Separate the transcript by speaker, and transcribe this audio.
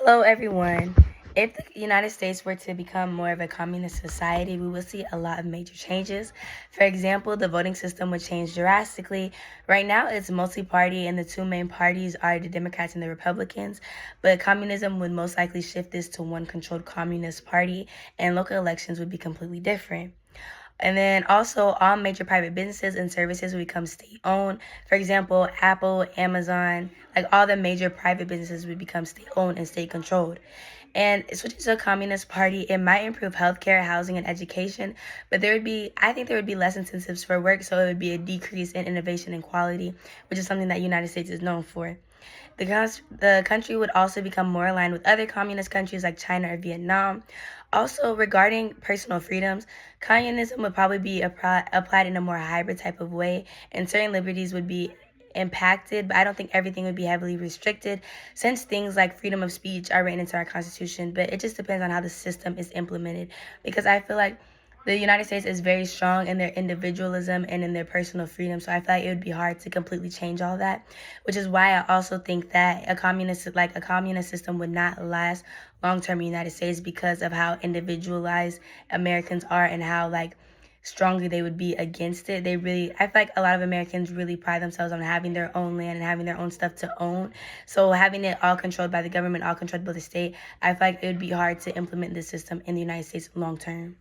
Speaker 1: Hello, everyone. If the United States were to become more of a communist society, we would see a lot of major changes. For example, the voting system would change drastically. Right now, it's multi-party, and the two main parties are the Democrats and the Republicans. But communism would most likely shift this to one controlled communist party, and local elections would be completely different. And then also, all major private businesses and services will become state owned. For example, Apple, Amazon, like all the major private businesses would become state owned and state controlled. And switching to a communist party, it might improve healthcare, housing, and education, but I think there would be less incentives for work, so it would be a decrease in innovation and quality, which is something that the United States is known for. The country would also become more aligned with other communist countries like China or Vietnam. Also, regarding personal freedoms, communism would probably be applied in a more hybrid type of way, and certain liberties would be impacted, but I don't think everything would be heavily restricted since things like freedom of speech are written into our Constitution, but it just depends on how the system is implemented because I feel like the United States is very strong in their individualism and in their personal freedom. So I feel like it would be hard to completely change all that, which is why I also think that a communist system would not last long term in the United States because of how individualized Americans are and how strongly they would be against it. I feel like a lot of Americans really pride themselves on having their own land and having their own stuff to own. So having it all controlled by the government, all controlled by the state, I feel like it would be hard to implement this system in the United States long term.